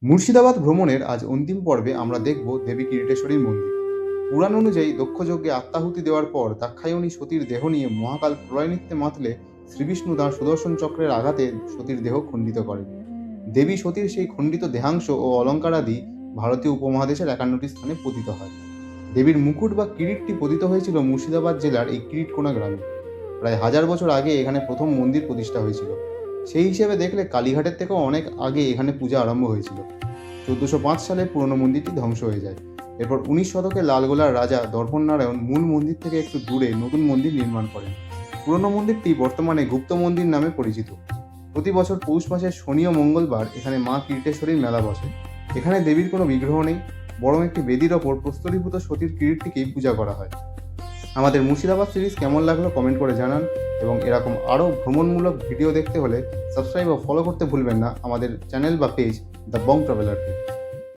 মুর্শিদাবাদ ভ্রমণের আজ অন্তিম পর্বে আমরা দেখব দেবী কিরিটেশ্বরীর মন্দির। পুরাণ অনুযায়ী দক্ষযজ্ঞে আত্মাহুতি দেওয়ার পর দাক্ষায়ণী সতীর দেহ নিয়ে মহাকাল প্রলয় নৃত্যে মাতলে শ্রীবিষ্ণু তাঁর সুদর্শন চক্রের আঘাতে সতীর দেহ খণ্ডিত করেন। দেবী সতীর সেই খণ্ডিত দেহাংশ ও অলঙ্কারাদি ভারতীয় উপমহাদেশের 51টি স্থানে পতিত হয়। দেবীর মুকুট বা কিরিটটি পতিত হয়েছিল মুর্শিদাবাদ জেলার এই কিরিটকোনা গ্রামে। প্রায় 1000 বছর আগে এখানে প্রথম মন্দির প্রতিষ্ঠা হয়েছিল। সেই হিসেবে দেখলে কালীঘাটের থেকেও অনেক আগে এখানে পূজা আরম্ভ হয়েছিল। 1405 সালে পুরনো মন্দিরটি ধ্বংস হয়ে যায়। এরপর 19 শতকে লালগোলার রাজা দর্পণ নারায়ণ মূল মন্দির থেকে একটু দূরে নতুন মন্দির নির্মাণ করেন। পুরনো মন্দিরটি বর্তমানে গুপ্ত মন্দির নামে পরিচিত। প্রতি বছর পৌষ মাসের শনি ও মঙ্গলবার এখানে মা কিরিটেশ্বরীর মেলা বসে। এখানে দেবীর কোনো বিগ্রহ নেই, বরং একটি বেদির ওপর প্রস্তরীভূত সতীর কিরিটটিকেই পূজা করা হয়। আমাদের মুর্শিদাবাদ সিরিজ কেমন লাগলো কমেন্ট করে জানান, এবং এরকম আরও ভ্রমণমূলক ভিডিও দেখতে হলে সাবস্ক্রাইব ও ফলো করতে ভুলবেন না আমাদের চ্যানেল বা পেজ দ্য বং ট্রাভেলারকে।